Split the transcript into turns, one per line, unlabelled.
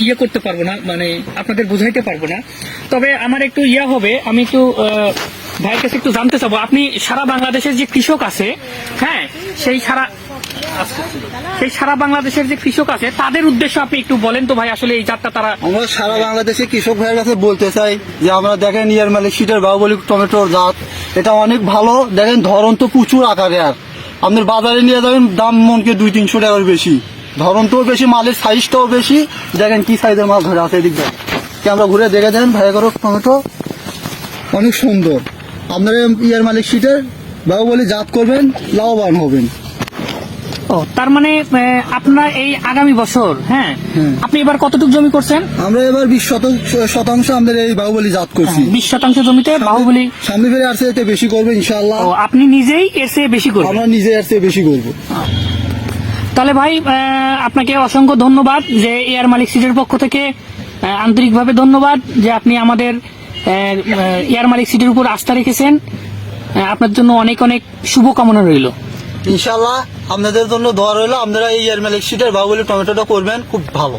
ইয়ে করতে পারবো না, মানে আপনাদের বুঝাইতে পারবো না। তবে আমার একটু ইয়া হবে, আমি একটু ভাইয়ের কাছে একটু জানতে চাবো, আপনি সারা বাংলাদেশের যে কৃষক আছে, হ্যাঁ, সেই সারা বাংলাদেশের যে কৃষক আছে তাদের উদ্দেশ্যে আপনি একটু বলেন তো ভাই, আসলে এই জাতটা তারা।
আমরা সারা বাংলাদেশে কৃষক ভাইয়ের কাছে বলতে চাই যে আমরা দেখেন ইয়ার মালিক সিটের বাহুবলী টমেটোর জাত, এটা অনেক ভালো। দেখেন ধরন তো প্রচুর আকারে, আর আপনার বাজারে নিয়ে যাবেন দাম মনকে 200-300 টাকার বেশি, ধরন তো বেশি, মালের সাইজটাও বেশি। দেখেন কি সাইজের মাল ধরে আছে, এদিক দেখেন, আমরা ঘুরে দেখে দেন ভাইয়া করো, টমেটো অনেক সুন্দর। আপনারা ইয়ার মালিক সিটের বাহুবলী জাত করবেন, লাভবান হবেন।
ও, তার মানে আপনার এই আগামী বছর, হ্যাঁ, আপনি এবার কতটুকু জমি করছেন?
আমরা এবার 20% আমাদের এই বাহুবলী জাত করছি।
20% জমিতে বাহুবলী।
সামনে ফেরে আর চেয়ে বেশি করবে ইনশাআল্লাহ।
ও, আপনি নিজেই এর চেয়ে বেশি করবেন?
আমরা নিজে আর চেয়ে বেশি করবো।
তাহলে ভাই আপনাকে অসংখ্য ধন্যবাদ, যে এয়ার মালিক সিটের পক্ষ থেকে আন্তরিকভাবে ধন্যবাদ যে আপনি আমাদের এয়ার মালিক সিটের উপর আস্থা রেখেছেন। আপনার জন্য অনেক অনেক শুভকামনা রইল।
ইনশাআল্লাহ আপনাদের জন্য দোয়া রইল, আপনারা এই ইয়ার মালিক সিটের বাহুবলী টমেটোটা করবেন, খুব ভালো।